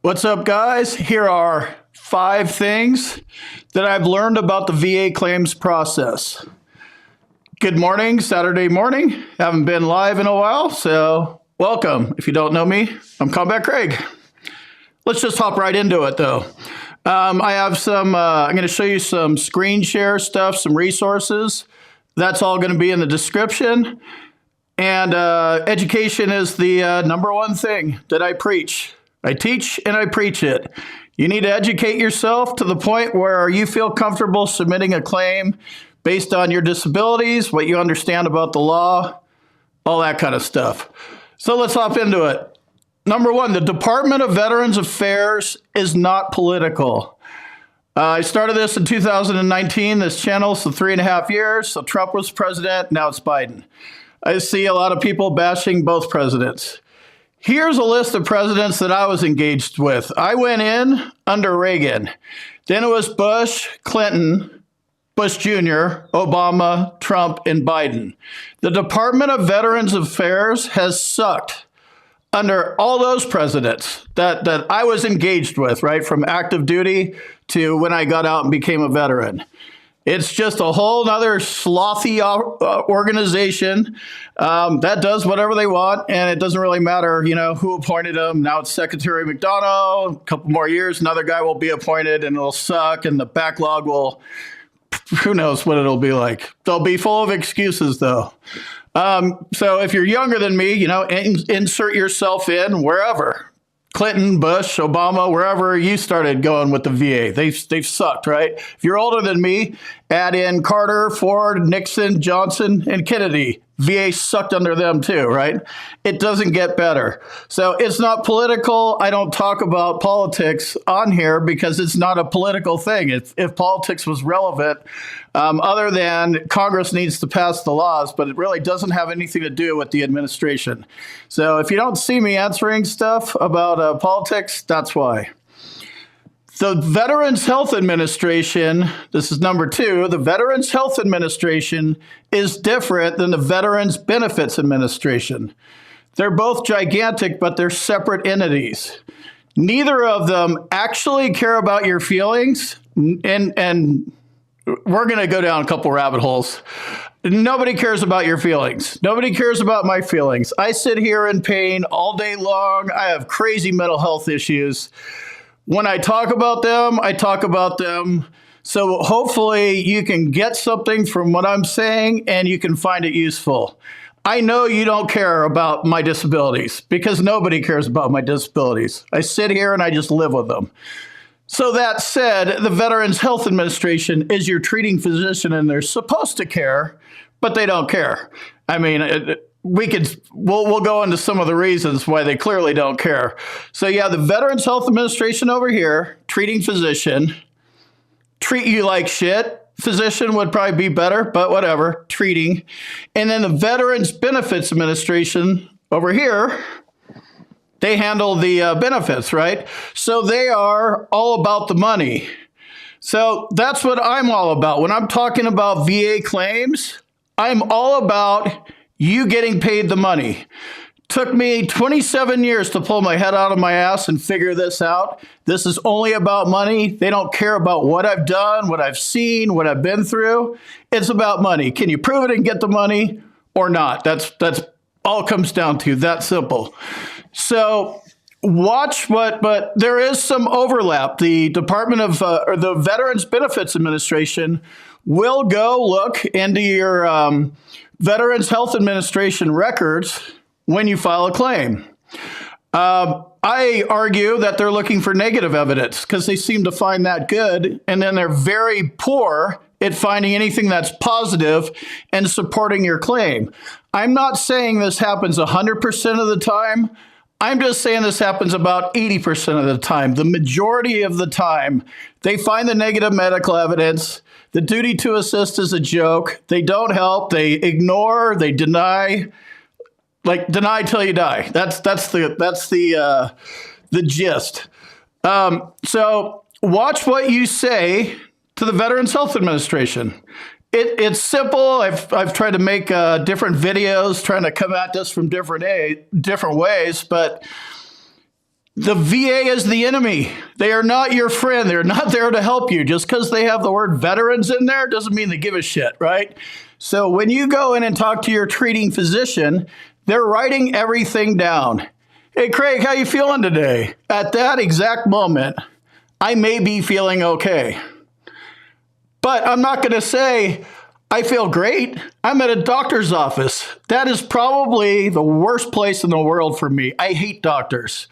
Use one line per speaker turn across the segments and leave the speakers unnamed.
What's up, guys? Here are 5 things that I've learned about the VA claims process. Good morning, Saturday morning. Haven't been live in a while, so welcome. If you don't know me, I'm Combat Craig. Let's just hop right into it, though. I have some, I'm going to show you some screen share stuff, some resources. That's all going to be in the description. And education is the number one thing that I preach. I teach and I preach it. You need to educate yourself to the point where you feel comfortable submitting a claim based on your disabilities, what you understand about the law, all that kind of stuff. So let's hop into it. Number one, the Department of Veterans Affairs is not political. I started this in 2019, this channel, so 3.5 years. So Trump was president, now it's Biden. I see a lot of people bashing both presidents. Here's a list of presidents that I was engaged with. I went in under Reagan. Then it was Bush, Clinton, Bush Jr., Obama, Trump, and Biden. The Department of Veterans Affairs has sucked under all those presidents that I was engaged with, right? From active duty to when I got out and became a veteran. It's just a whole nother slothy organization that does whatever they want, and it doesn't really matter, who appointed them. Now it's Secretary McDonough. A couple more years, another guy will be appointed, and it'll suck, and the backlog will, who knows what it'll be like. They'll be full of excuses, though. So if you're younger than me, insert yourself in wherever. Clinton, Bush, Obama, wherever you started going with the VA. They've sucked, right? If you're older than me, add in Carter, Ford, Nixon, Johnson, and Kennedy. VA sucked under them too, right? It doesn't get better. So it's not political. I don't talk about politics on here because it's not a political thing. If politics was relevant, other than Congress needs to pass the laws, but it really doesn't have anything to do with the administration. So if you don't see me answering stuff about politics, that's why. The Veterans Health Administration, this is number 2, the Veterans Health Administration is different than the Veterans Benefits Administration. They're both gigantic, but they're separate entities. Neither of them actually care about your feelings, and we're going to go down a couple rabbit holes. Nobody cares about your feelings. Nobody cares about my feelings. I sit here in pain all day long. I have crazy mental health issues. When I talk about them, I talk about them. So hopefully you can get something from what I'm saying and you can find it useful. I know you don't care about my disabilities because nobody cares about my disabilities. I sit here and I just live with them. So that said, the Veterans Health Administration is your treating physician and they're supposed to care, but they don't care. I mean, we'll go into some of the reasons why they clearly don't care. So yeah, the Veterans Health Administration over here, treating physician, treat you like shit. Physician would probably be better, but whatever, treating. And then the Veterans Benefits Administration over here, they handle the benefits, right? So they are all about the money. So that's what I'm all about. When I'm talking about VA claims, I'm all about you getting paid the money. Took me 27 years to pull my head out of my ass and figure this out. This is only about money. They don't care about what I've done, what I've seen, what I've been through. It's about money. Can you prove it and get the money or not? That's all it comes down to, that simple. So watch but there is some overlap. The Department of, or the Veterans Benefits Administration will go look into your Veterans Health Administration records when you file a claim. I argue that they're looking for negative evidence because they seem to find that good, and then they're very poor at finding anything that's positive and supporting your claim. I'm not saying this happens 100% of the time. I'm just saying this happens about 80% of the time. The majority of the time, they find the negative medical evidence. The duty to assist is a joke. They don't help. They ignore. They deny. Like deny till you die. That's the gist. So watch what you say to the Veterans Health Administration. It's simple. I've tried to make different videos trying to come at this from different ways, but The VA is the enemy. They are not your friend. They're not there to help you. Just because they have the word veterans in there doesn't mean they give a shit, right? So when you go in and talk to your treating physician, they're writing everything down. Hey, Craig, how you feeling today? At that exact moment, I may be feeling okay. But I'm not going to say, I feel great. I'm at a doctor's office. That is probably the worst place in the world for me. I hate doctors.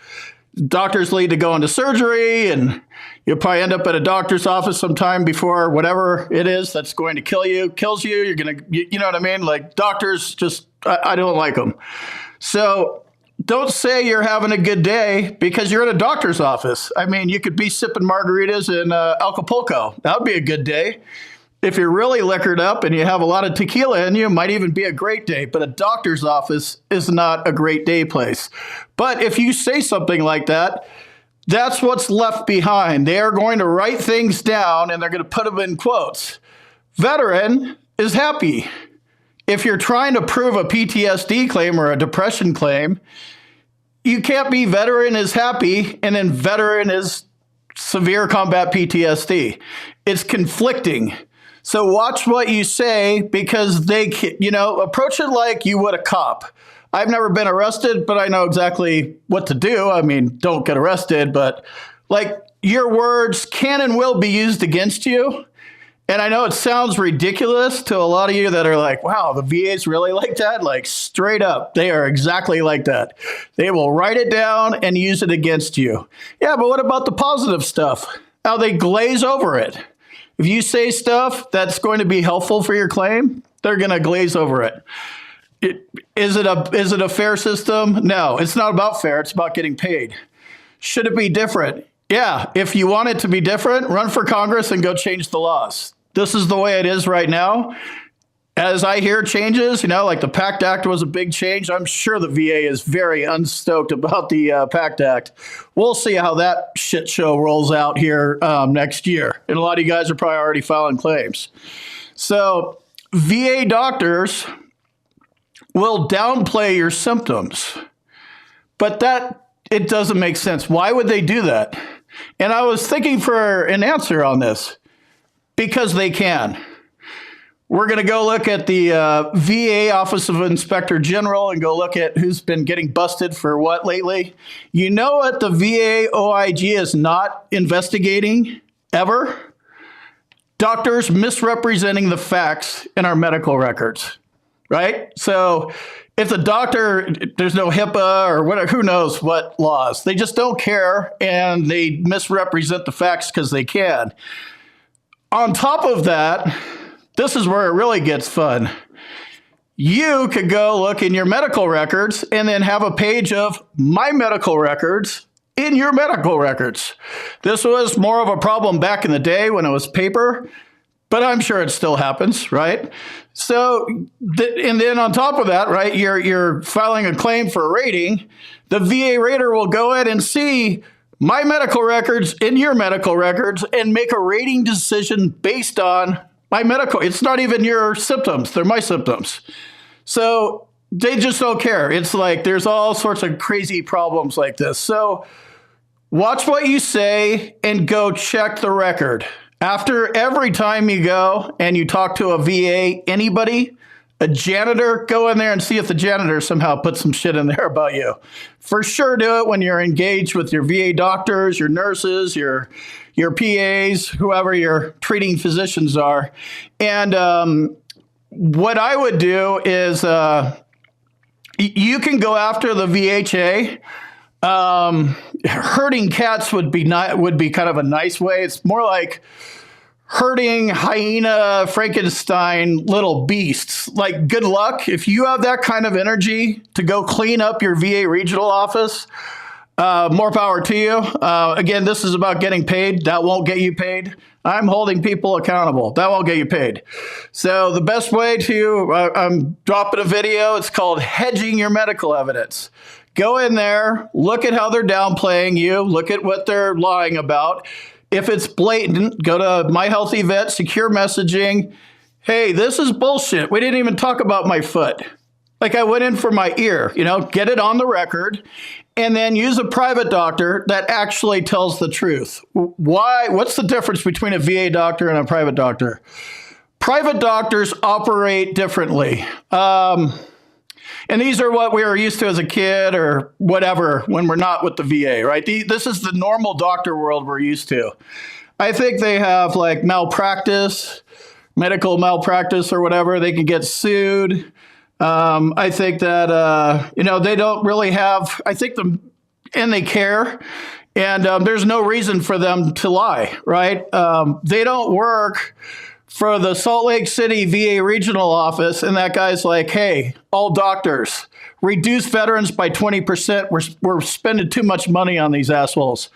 Doctors lead to go into surgery, and you'll probably end up at a doctor's office sometime before whatever it is that's going to kills you. You're going to, you know what I mean? Like doctors just, I don't like them. So don't say you're having a good day because you're at a doctor's office. I mean, you could be sipping margaritas in Acapulco. That would be a good day. If you're really liquored up and you have a lot of tequila in you, it might even be a great day. But a doctor's office is not a great day place. But if you say something like that, that's what's left behind. They are going to write things down and they're going to put them in quotes. Veteran is happy. If you're trying to prove a PTSD claim or a depression claim, you can't be veteran is happy and then veteran is severe combat PTSD. It's conflicting. So watch what you say because they, approach it like you would a cop. I've never been arrested, but I know exactly what to do. I mean, don't get arrested, but like your words can and will be used against you. And I know it sounds ridiculous to a lot of you that are like, wow, the VA's really like that? Like straight up, they are exactly like that. They will write it down and use it against you. Yeah, but what about the positive stuff? How they glaze over it. If you say stuff that's going to be helpful for your claim, they're going to glaze over it. Is it a fair system? No, it's not about fair. It's about getting paid. Should it be different? Yeah, if you want it to be different, run for Congress and go change the laws. This is the way it is right now. As I hear changes, like the PACT Act was a big change. I'm sure the VA is very unstoked about the PACT Act. We'll see how that shit show rolls out here next year. And a lot of you guys are probably already filing claims. So VA doctors will downplay your symptoms, but it doesn't make sense. Why would they do that? And I was thinking for an answer on this. Because they can. We're going to go look at the VA Office of Inspector General and go look at who's been getting busted for what lately. You know what the VA OIG is not investigating ever? Doctors misrepresenting the facts in our medical records, right? So if the doctor, there's no HIPAA or whatever, who knows what laws. They just don't care and they misrepresent the facts because they can. On top of that, this is where it really gets fun. You could go look in your medical records and then have a page of my medical records in your medical records. This was more of a problem back in the day when it was paper, but I'm sure it still happens, right? So, and then on top of that, right, you're filing a claim for a rating. The VA rater will go in and see my medical records in your medical records and make a rating decision based on my medical. It's not even your symptoms. They're my symptoms. So they just don't care. It's like there's all sorts of crazy problems like this. So watch what you say and go check the record. After every time you go and you talk to a VA, anybody, a janitor, go in there and see if the janitor somehow put some shit in there about you. For sure do it when you're engaged with your VA doctors, your nurses, your PAs, whoever your treating physicians are. And what I would do is you can go after the VHA. Herding cats would be kind of a nice way. It's more like herding hyena, Frankenstein, little beasts. Like, good luck. If you have that kind of energy to go clean up your VA regional office, more power to you. Again, this is about getting paid. That won't get you paid. I'm holding people accountable. That won't get you paid. So the best way to, I'm dropping a video. It's called Hedging Your Medical Evidence. Go in there, look at how they're downplaying you, look at what they're lying about. If it's blatant, go to My Healthy Vet, secure messaging. Hey, this is bullshit. We didn't even talk about my foot. Like I went in for my ear, get it on the record, and then use a private doctor that actually tells the truth. Why? What's the difference between a VA doctor and a private doctor? Private doctors operate differently. And these are what we were used to as a kid or whatever when we're not with the VA, right? This is the normal doctor world we're used to. I think they have like malpractice, medical malpractice or whatever. They can get sued. I think that, they don't really have, and they care. And there's no reason for them to lie, right? They don't work for the Salt Lake City VA regional office. And that guy's like, hey, all doctors, reduce veterans by 20%. We're spending too much money on these assholes.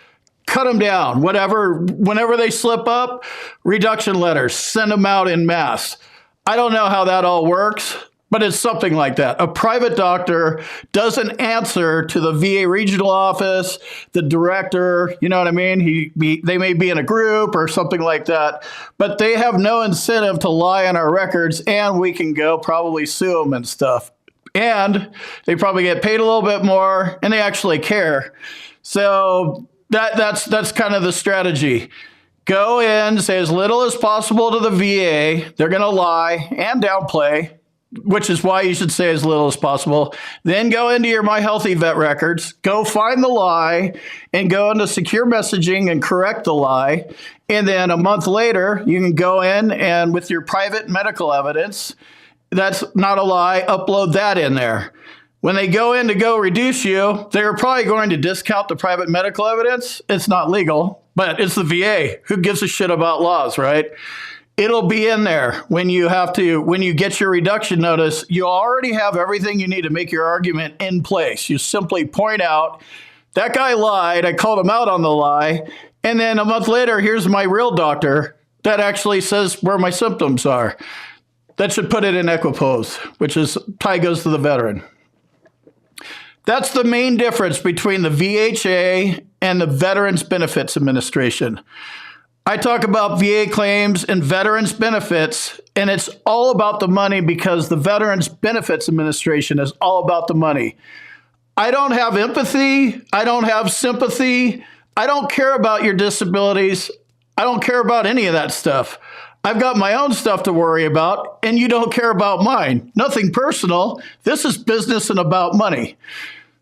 Cut them down, whatever. Whenever they slip up, reduction letters, send them out en masse. I don't know how that all works, but it's something like that. A private doctor doesn't answer to the VA regional office, the director, you know what I mean? They may be in a group or something like that, but they have no incentive to lie on our records, and we can go probably sue them and stuff. And they probably get paid a little bit more, and they actually care. So that's kind of the strategy. Go in, say as little as possible to the VA. They're going to lie and downplay, which is why you should say as little as possible. Then go into your My Healthy Vet records, go find the lie, and go into secure messaging and correct the lie. And then a month later, you can go in and with your private medical evidence, that's not a lie, upload that in there. When they go in to go reduce you, they're probably going to discount the private medical evidence. It's not legal, but it's the VA. Who gives a shit about laws, right? It'll be in there when you get your reduction notice. You already have everything you need to make your argument in place. You simply point out, that guy lied, I called him out on the lie, and then a month later, here's my real doctor that actually says where my symptoms are. That should put it in equipoise, which is tie goes to the veteran. That's the main difference between the VHA and the Veterans Benefits Administration. I talk about VA claims and veterans benefits, and it's all about the money because the Veterans Benefits Administration is all about the money. I don't have empathy. I don't have sympathy. I don't care about your disabilities. I don't care about any of that stuff. I've got my own stuff to worry about, and you don't care about mine. Nothing personal. This is business and about money.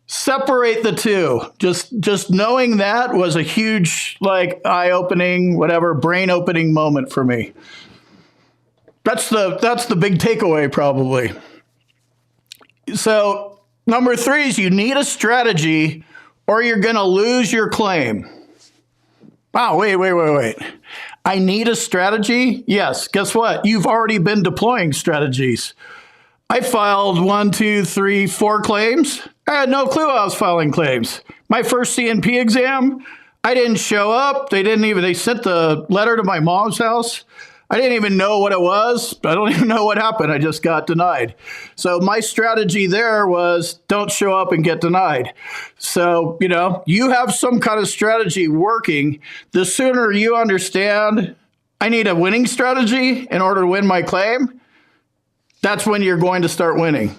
Separate the two. Just knowing that was a huge, eye-opening, brain-opening moment for me. That's the big takeaway, probably. So, number 3 is you need a strategy or you're going to lose your claim. Wow, wait. I need a strategy? Yes, guess what? You've already been deploying strategies. I filed 4 claims. I had no clue I was filing claims. My first CNP exam, I didn't show up. They sent the letter to my mom's house. I didn't even know what it was. I don't even know what happened. I just got denied. So my strategy there was don't show up and get denied. So, you have some kind of strategy working. The sooner you understand I need a winning strategy in order to win my claim, that's when you're going to start winning.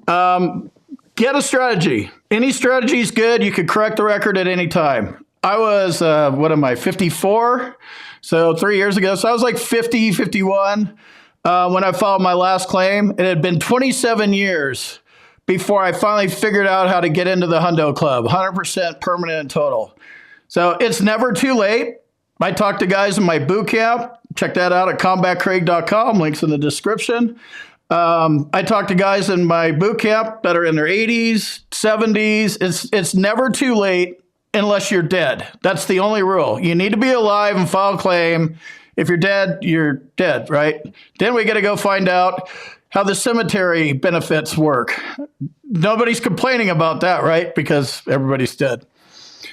Get a strategy. Any strategy is good. You could correct the record at any time. I was, 54? So 3 years ago. So I was like 50, 51 when I filed my last claim. It had been 27 years before I finally figured out how to get into the Hundo Club, 100% permanent and total. So it's never too late. I talk to guys in my boot camp. Check that out at combatcraig.com. Links in the description. I talk to guys in my boot camp that are in their 80s, 70s. It's never too late unless you're dead. That's the only rule. You need to be alive and file a claim. If you're dead, right? Then we got to go find out how the cemetery benefits work. Nobody's complaining about that, right? Because everybody's dead.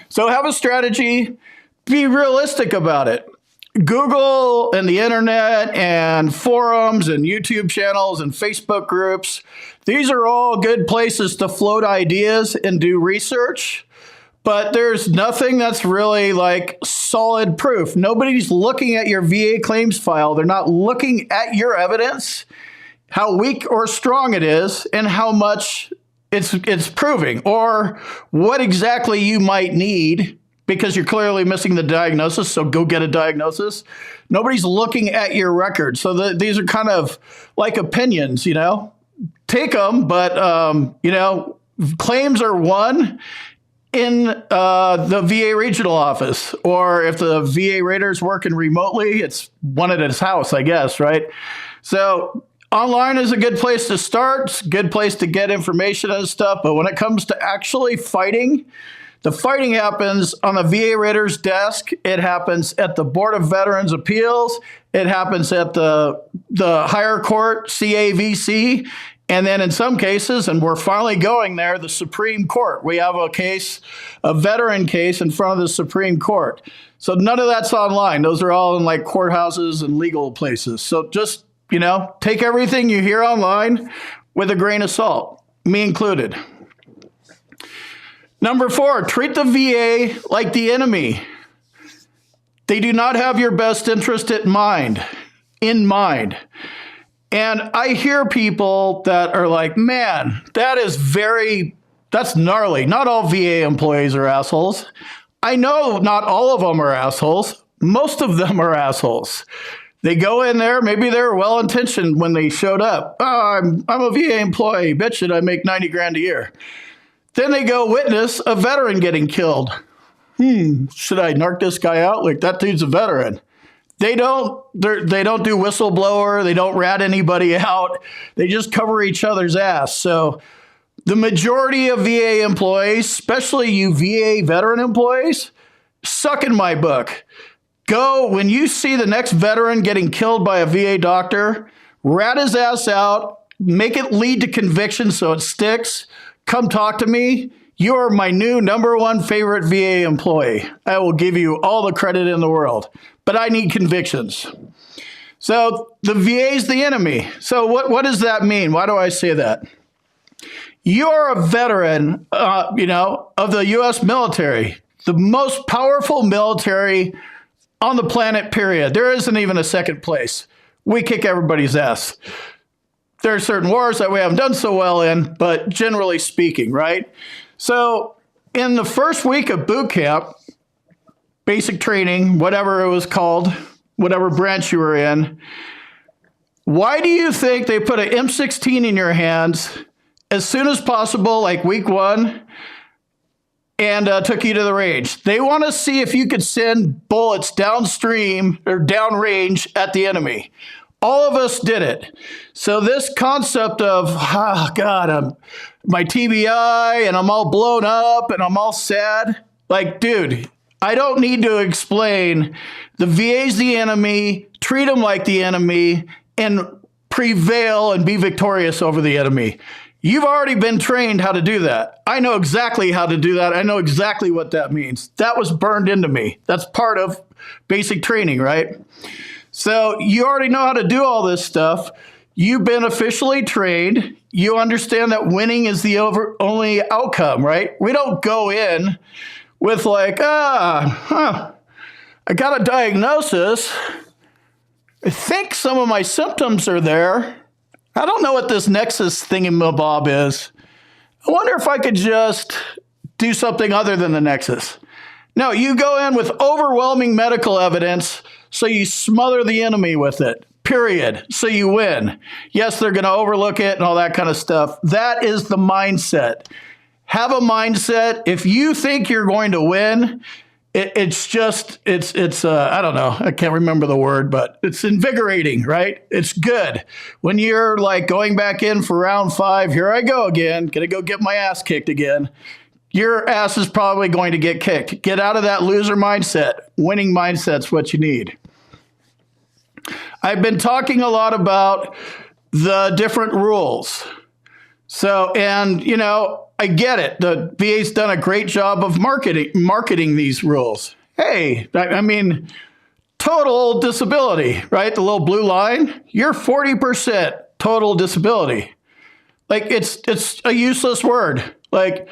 So have a strategy. Be realistic about it. Google and the internet and forums and YouTube channels and Facebook groups, these are all good places to float ideas and do research, but there's nothing that's really solid proof. Nobody's looking at your VA claims file. They're not looking at your evidence. how weak or strong it is, and how much it's proving, or what exactly you might need, because you're clearly missing the diagnosis, so go get a diagnosis. Nobody's looking at your record. So these are kind of like opinions, Take them, but, claims are won in the VA regional office, or if the VA rater's working remotely, it's won at his house, I guess, right? So online is a good place to start. It's a good place to get information and stuff. But when it comes to actually fighting, the fighting happens on the VA rater's desk. It happens at the Board of Veterans Appeals. It happens at the higher court, CAVC. And then in some cases, and we're finally going there, the Supreme Court. We have a veteran case in front of the Supreme Court. So none of that's online. Those are all in like courthouses and legal places. So just, take everything you hear online with a grain of salt, me included. Number 4, treat the VA like the enemy. They do not have your best interest in mind. And I hear people that are like, man, that's gnarly. Not all VA employees are assholes. I know not all of them are assholes. Most of them are assholes. They go in there, maybe they're well-intentioned when they showed up. Oh, I'm a VA employee. Bet you I make $90,000 a year. Then they go witness a veteran getting killed. Should I narc this guy out? Like, that dude's a veteran. They don't do whistleblower. They don't rat anybody out. They just cover each other's ass. So the majority of VA employees, especially you VA veteran employees, suck in my book. Go, when you see the next veteran getting killed by a VA doctor, rat his ass out, make it lead to conviction so it sticks. Come talk to me. You are my new number 1 favorite VA employee. I will give you all the credit in the world, but I need convictions. So the VA is the enemy. So what does that mean? Why do I say that? You're a veteran, of the U.S. military, the most powerful military on the planet, period. There isn't even a second place. We kick everybody's ass. There are certain wars that we haven't done so well in, but generally speaking, right? So in the first week of boot camp, basic training, whatever it was called, whatever branch you were in, why do you think they put an M16 in your hands as soon as possible, like week 1, and took you to the range? They want to see if you could send bullets downstream or downrange at the enemy. All of us did it. So this concept of, my TBI and I'm all blown up and I'm all sad. Like, dude, I don't need to explain. The VA's the enemy. Treat them like the enemy and prevail and be victorious over the enemy. You've already been trained how to do that. I know exactly how to do that. I know exactly what that means. That was burned into me. That's part of basic training, right? So you already know how to do all this stuff. You've been officially trained. You understand that winning is the only outcome, right? We don't go in with like, I got a diagnosis. I think some of my symptoms are there. I don't know what this nexus thingamabob is. I wonder if I could just do something other than the nexus. No, you go in with overwhelming medical evidence, so you smother the enemy with it, period. So you win. Yes, they're going to overlook it and all that kind of stuff. That is the mindset. Have a mindset. If you think you're going to win, it's I don't know. I can't remember the word, but it's invigorating, right? It's good. When you're like going back in for round 5, here I go again, going to go get my ass kicked again. Your ass is probably going to get kicked. Get out of that loser mindset. Winning mindset's what you need. I've been talking a lot about the different rules. So, and, I get it. The VA's done a great job of marketing these rules. Hey, I mean, total disability, right? The little blue line, you're 40% total disability. Like, it's a useless word. Like,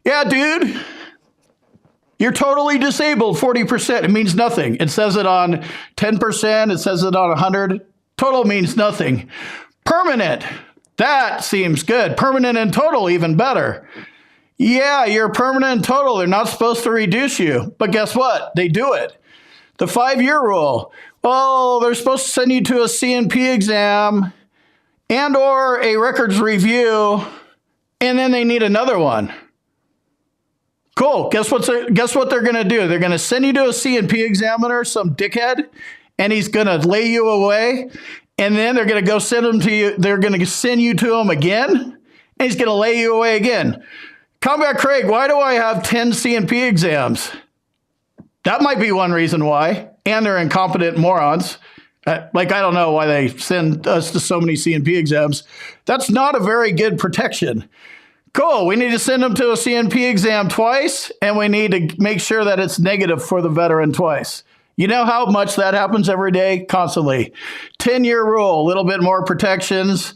yeah, dude, you're totally disabled, 40%. It means nothing. It says it on 10%. It says it on 100. Total means nothing. Permanent. That seems good. Permanent and total, even better. Yeah, you're permanent and total. They're not supposed to reduce you. But guess what? They do it. The 5-year rule. Well, they're supposed to send you to a C&P exam and or a records review, and then they need another one. Cool. Guess what they're going to do? They're going to send you to a C&P examiner, some dickhead, and he's going to lay you away. And then they're going to go send them to you. They're going to send you to him again, and he's going to lay you away again. Combat Craig, why do I have 10 C&P exams? That might be one reason why. And they're incompetent morons. I don't know why they send us to so many C&P exams. That's not a very good protection. Cool. We need to send them to a C&P exam twice, and we need to make sure that it's negative for the veteran twice. You know how much that happens every day? Constantly. 10-year rule, a little bit more protections.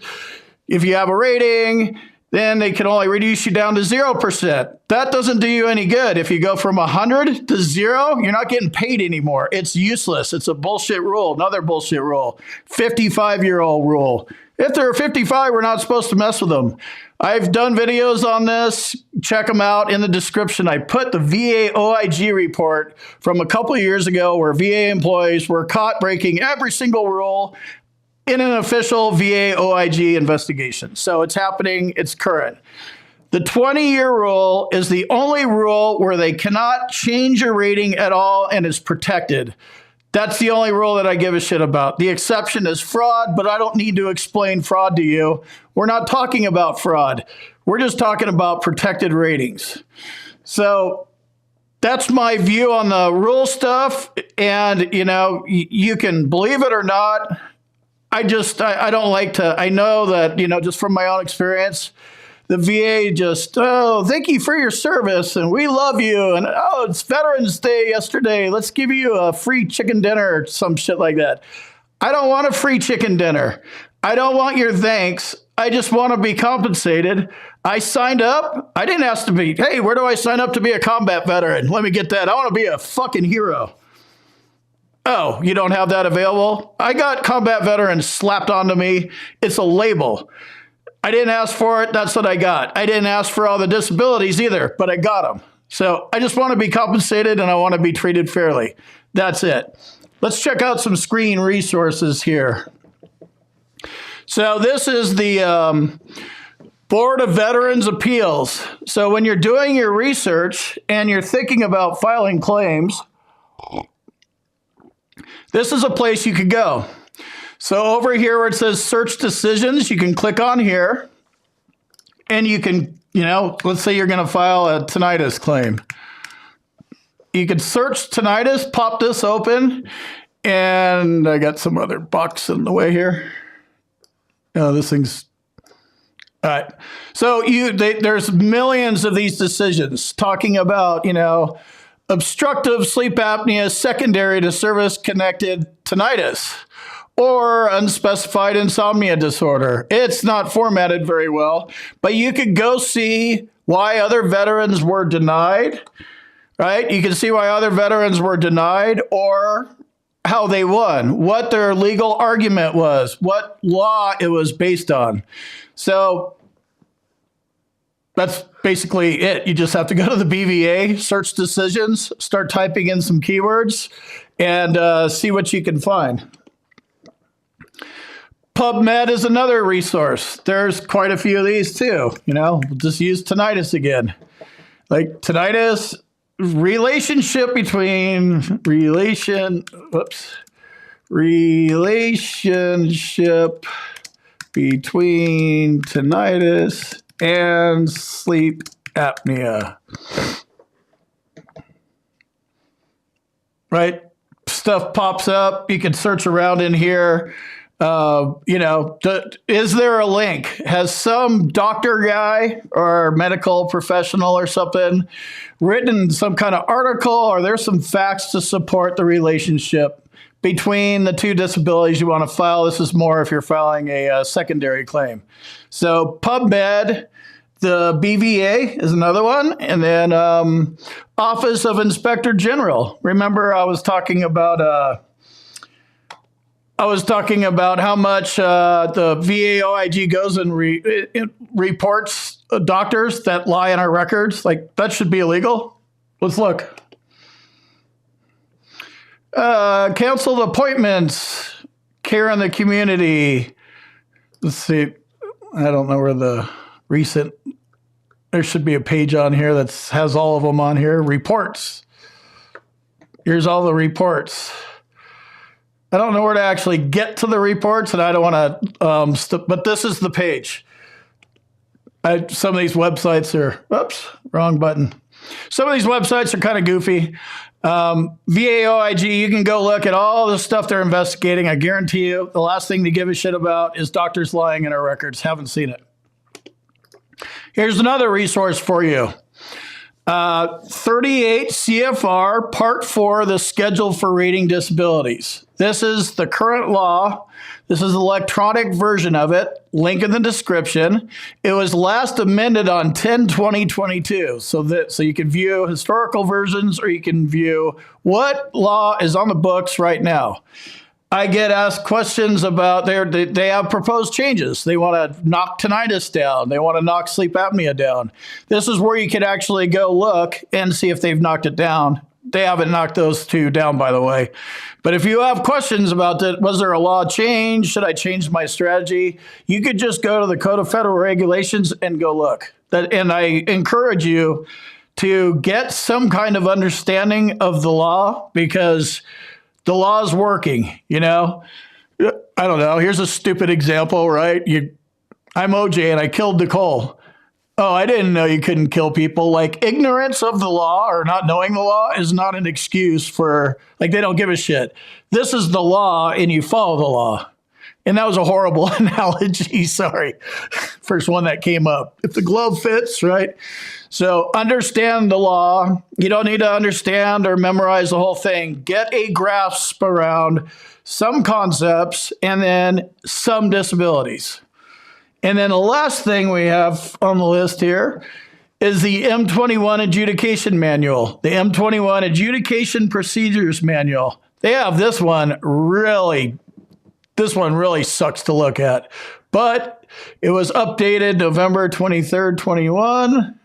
If you have a rating, then they can only reduce you down to 0%. That doesn't do you any good. If you go from 100 to 0, you're not getting paid anymore. It's useless. It's a bullshit rule. Another bullshit rule. 55-year-old rule. If they're 55, we're not supposed to mess with them. I've done videos on this. Check them out in the description. I put the VA OIG report from a couple of years ago where VA employees were caught breaking every single rule in an official VA OIG investigation. So it's happening. It's current. The 20-year rule is the only rule where they cannot change your rating at all and is protected. That's the only rule that I give a shit about. The exception is fraud, but I don't need to explain fraud to you. We're not talking about fraud. We're just talking about protected ratings. So that's my view on the rule stuff. And, you can believe it or not. I don't like to, I know that, just from my own experience, the VA just, thank you for your service, and we love you, and it's Veterans Day yesterday. Let's give you a free chicken dinner or some shit like that. I don't want a free chicken dinner. I don't want your thanks. I just want to be compensated. I signed up. I didn't ask to be, hey, where do I sign up to be a combat veteran? Let me get that. I want to be a fucking hero. Oh, you don't have that available? I got combat veteran slapped onto me. It's a label. I didn't ask for it. That's what I got. I didn't ask for all the disabilities either, but I got them. So I just want to be compensated, and I want to be treated fairly. That's it. Let's check out some screen resources here. So this is the Board of Veterans Appeals. So when you're doing your research and you're thinking about filing claims, this is a place you could go. So over here where it says search decisions, you can click on here and you can, let's say you're going to file a tinnitus claim. You can search tinnitus, pop this open, and I got some other box in the way here. This thing's, all right. So there's millions of these decisions talking about, obstructive sleep apnea secondary to service-connected tinnitus, or unspecified insomnia disorder. It's not formatted very well, but you could go see why other veterans were denied, right? You can see why other veterans were denied or how they won, what their legal argument was, what law it was based on. So that's basically it. You just have to go to the BVA, search decisions, start typing in some keywords, and see what you can find. Pubmed is another resource. There's quite a few of these too. We'll just use tinnitus again. Like tinnitus, relationship between relationship between tinnitus and sleep apnea. Right? Stuff pops up. You can search around in here. Is there a link? Has some doctor guy or medical professional or something written some kind of article, or there's some facts to support the relationship between the two disabilities you want to file? This is more if you're filing a secondary claim. So PubMed, the BVA is another one. And then Office of Inspector General. Remember I was talking about I was talking about how much the VA OIG goes and reports doctors that lie in our records. Like, that should be illegal. Let's look. Canceled appointments, care in the community. Let's see. I don't know where the recent, there should be a page on here that has all of them on here. Reports. Here's all the reports. I don't know where to actually get to the reports, and I don't want to, but this is the page. Some of these websites are, whoops, wrong button. Some of these websites are kind of goofy. VA OIG, you can go look at all the stuff they're investigating. I guarantee you the last thing they give a shit about is doctors lying in our records. Haven't seen it. Here's another resource for you. 38 CFR Part 4, the Schedule for Rating Disabilities. This is the current law. This is the electronic version of it. Link in the description. It was last amended on 10/20/22, so you can view historical versions or you can view what law is on the books right now. I get asked questions about they have proposed changes. They want to knock tinnitus down. They want to knock sleep apnea down. This is where you can actually go look and see if they've knocked it down. They haven't knocked those two down, by the way. But if you have questions about it, was there a law change? Should I change my strategy? You could just go to the Code of Federal Regulations and go look. And I encourage you to get some kind of understanding of the law, because the law is working, you know? I don't know. Here's a stupid example, right? I'm OJ and I killed Nicole. Oh, I didn't know you couldn't kill people. Like, ignorance of the law or not knowing the law is not an excuse for, like, they don't give a shit. This is the law and you follow the law. And that was a horrible analogy. Sorry. First one that came up. If the glove fits, right? So understand the law. You don't need to understand or memorize the whole thing. Get a grasp around some concepts and then some disabilities. And then the last thing we have on the list here is the M21 Adjudication Manual, the M21 Adjudication Procedures Manual. They have this one really sucks to look at. But it was updated November 23rd, 21,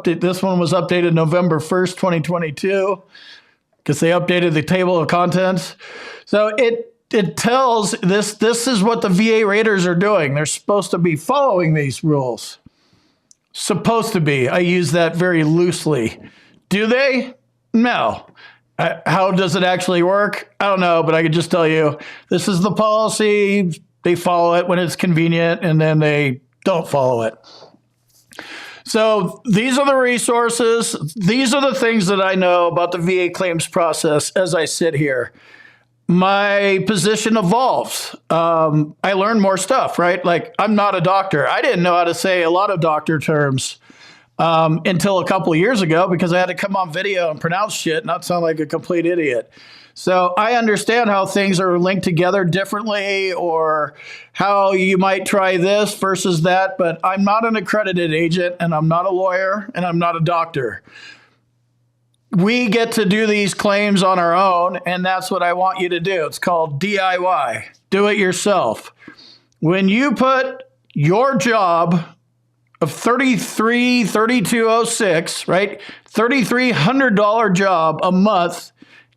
this one was updated November 1st, 2022, because they updated the table of contents. So it tells this is what the VA raters are doing. They're supposed to be following these rules. Supposed to be. I use that very loosely. Do they? No. How does it actually work? I don't know, but I can just tell you, this is the policy. They follow it when it's convenient, and then they don't follow it. So these are the resources. These are the things that I know about the VA claims process as I sit here. My position evolves. I learn more stuff, right? Like, I'm not a doctor. I didn't know how to say a lot of doctor terms until a couple of years ago, because I had to come on video and pronounce shit, not sound like a complete idiot. So I understand how things are linked together differently, or how you might try this versus that, but I'm not an accredited agent, and I'm not a lawyer, and I'm not a doctor. We get to do these claims on our own, and that's what I want you to do. It's called DIY, do it yourself. When you put your job of $3206, right? $3,300 job a month,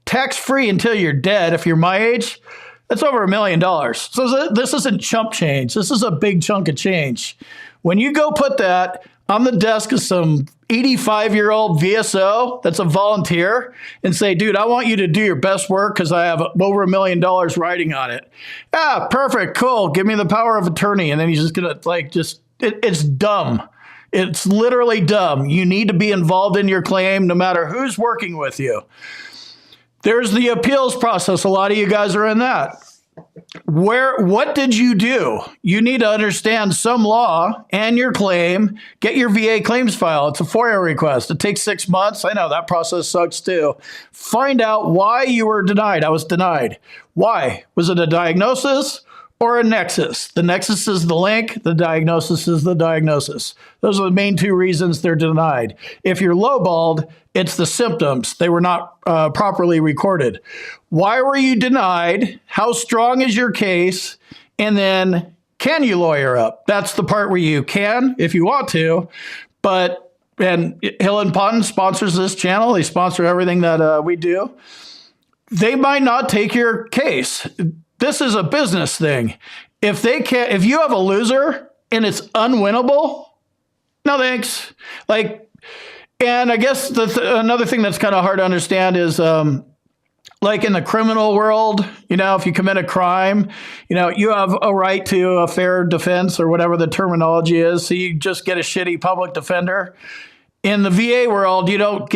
tax-free until you're dead, if you're my age, that's over $1 million. So this isn't chump change. This is a big chunk of change. When you go put that on the desk of some 85-year-old VSO that's a volunteer and say, dude, I want you to do your best work because I have over $1 million riding on it. Ah, perfect, cool. Give me the power of attorney. And then he's just going to it's dumb. It's literally dumb. You need to be involved in your claim no matter who's working with you. There's the appeals process. A lot of you guys are in that. What did you do? You need to understand some law and your claim. Get your VA claims file. It's a FOIA request. It takes 6 months. I know that process sucks too. Find out why you were denied. I was denied. Why? Was it a diagnosis? or a nexus. The nexus is the link, the diagnosis is the diagnosis. Those are the main two reasons they're denied. If you're lowballed, it's the symptoms. They were not properly recorded. Why were you denied? How strong is your case? And then, can you lawyer up? That's the part where you can, if you want to, and Hill and Pond sponsors this channel. They sponsor everything that we do. They might not take your case. This is a business thing. If you have a loser and it's unwinnable, no thanks. And I guess another thing that's kind of hard to understand is, like in the criminal world, if you commit a crime, you have a right to a fair defense or whatever the terminology is. So you just get a shitty public defender. In the VA world, you're not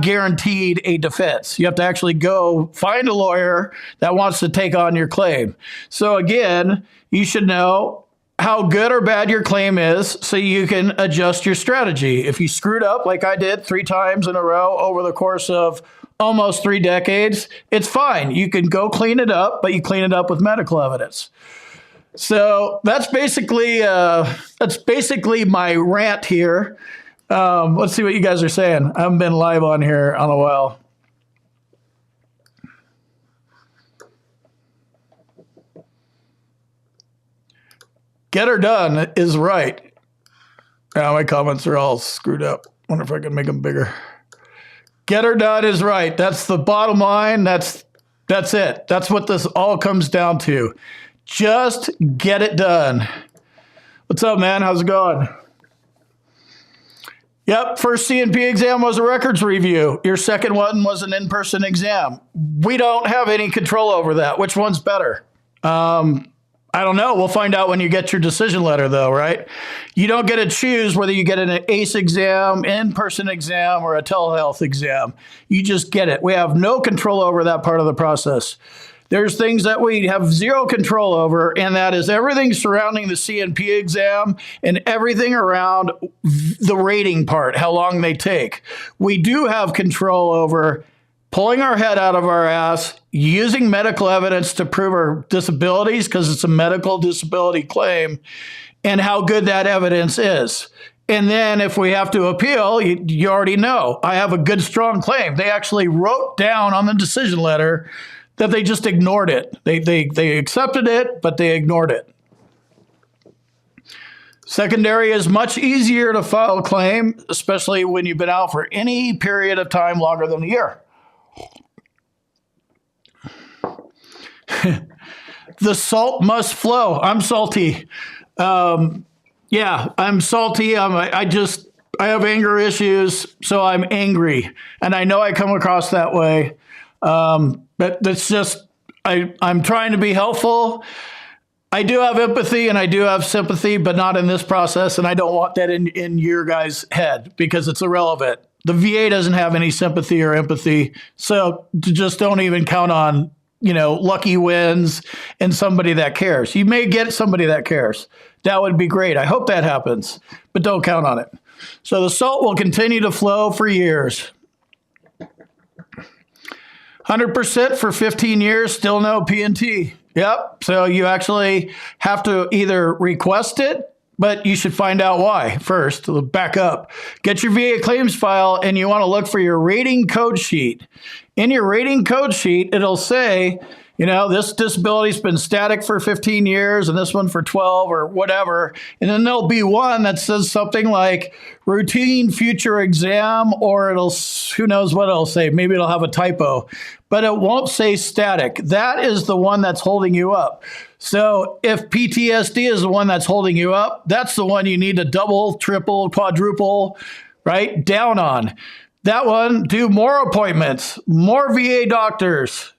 guaranteed a defense. You have to actually go find a lawyer that wants to take on your claim. So again, you should know how good or bad your claim is so you can adjust your strategy. If you screwed up like I did 3 times in a row over the course of almost 3 decades, it's fine. You can go clean it up, but you clean it up with medical evidence. So that's basically my rant here. Let's see what you guys are saying. I haven't been live on here in a while. Get her done is right. My comments are all screwed up. Wonder if I can make them bigger. Get her done is right. That's the bottom line. That's it. That's what this all comes down to. Just get it done. What's up, man? How's it going? Yep, first C&P exam was a records review. Your second one was an in-person exam. We don't have any control over that. Which one's better? I don't know. We'll find out when you get your decision letter, though, right? You don't get to choose whether you get an ACE exam, in-person exam, or a telehealth exam. You just get it. We have no control over that part of the process. There's things that we have zero control over, and that is everything surrounding the C&P exam and everything around the rating part, how long they take. We do have control over pulling our head out of our ass, using medical evidence to prove our disabilities, because it's a medical disability claim, and how good that evidence is. And then if we have to appeal, you already know, I have a good, strong claim. They actually wrote down on the decision letter that they just ignored it. They accepted it, but they ignored it. Secondary is much easier to file a claim, especially when you've been out for any period of time longer than a year. The salt must flow. I'm salty. I'm salty. I have anger issues, so I'm angry. And I know I come across that way. But that's just, I'm trying to be helpful. I do have empathy and I do have sympathy, but not in this process. And I don't want that in your guys' head because it's irrelevant. The VA doesn't have any sympathy or empathy. So just don't even count on, lucky wins and somebody that cares. You may get somebody that cares. That would be great. I hope that happens, but don't count on it. So the salt will continue to flow for years. 100% for 15 years, still no P&T. Yep. So you actually have to either request it, but you should find out why first. Back up. Get your VA claims file, and you want to look for your rating code sheet. In your rating code sheet, it'll say, this disability's been static for 15 years and this one for 12 or whatever. And then there'll be one that says something like routine future exam, or who knows what it'll say. Maybe it'll have a typo, but it won't say static. That is the one that's holding you up. So if PTSD is the one that's holding you up, that's the one you need to double, triple, quadruple, right, down on. That one, do more appointments, more VA doctors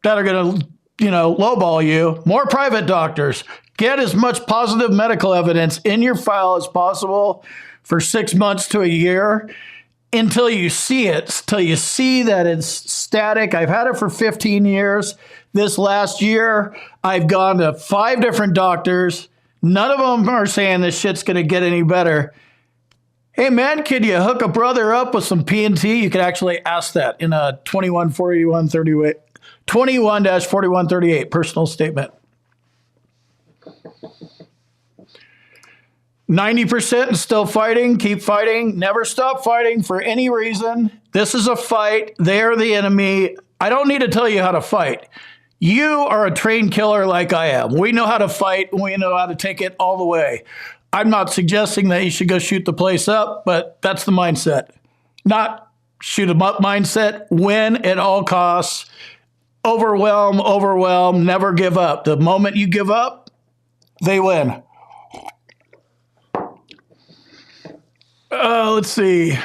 that are going to, lowball you, more private doctors. Get as much positive medical evidence in your file as possible for 6 months to a year until you see it, till you see that it's static. I've had it for 15 years. This last year, I've gone to 5 different doctors. None of them are saying this shit's going to get any better. Hey, man, could you hook a brother up with some P&T? You could actually ask that in a 21-4138 personal statement. 90% is still fighting. Keep fighting. Never stop fighting for any reason. This is a fight. They're the enemy. I don't need to tell you how to fight. You are a trained killer like I am. We know how to fight. We know how to take it all the way. I'm not suggesting that you should go shoot the place up, but that's the mindset. Not shoot them up mindset. Win at all costs. Overwhelm, overwhelm. Never give up. The moment you give up, they win. Let's see.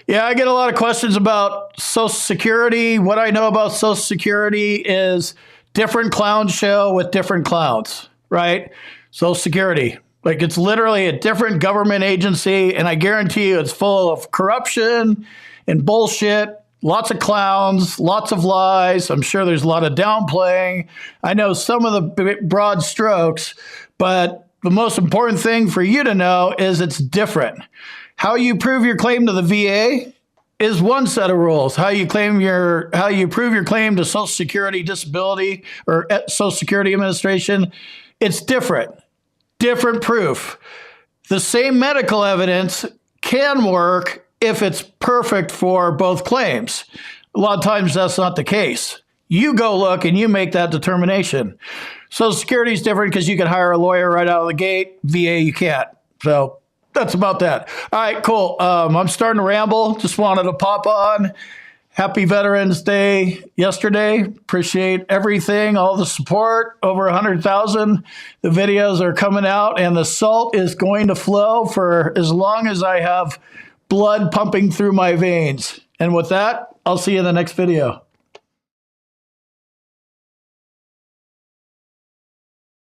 Yeah, I get a lot of questions about Social Security. What I know about Social Security is different clown show with different clowns, right? Social Security. Like, it's literally a different government agency, and I guarantee you it's full of corruption and bullshit, lots of clowns, lots of lies. I'm sure there's a lot of downplaying. I know some of the broad strokes, but the most important thing for you to know is it's different. How you prove your claim to the VA is one set of rules. How you prove your claim to Social Security Disability or Social Security Administration, it's different. Different proof. The same medical evidence can work if it's perfect for both claims. A lot of times that's not the case. You go look and you make that determination. Social Security is different because you can hire a lawyer right out of the gate. VA, you can't. So that's about that. All right, cool. I'm starting to ramble. Just wanted to pop on. Happy Veterans Day yesterday. Appreciate everything, all the support, over 100,000. The videos are coming out, and the salt is going to flow for as long as I have blood pumping through my veins. And with that, I'll see you in the next video.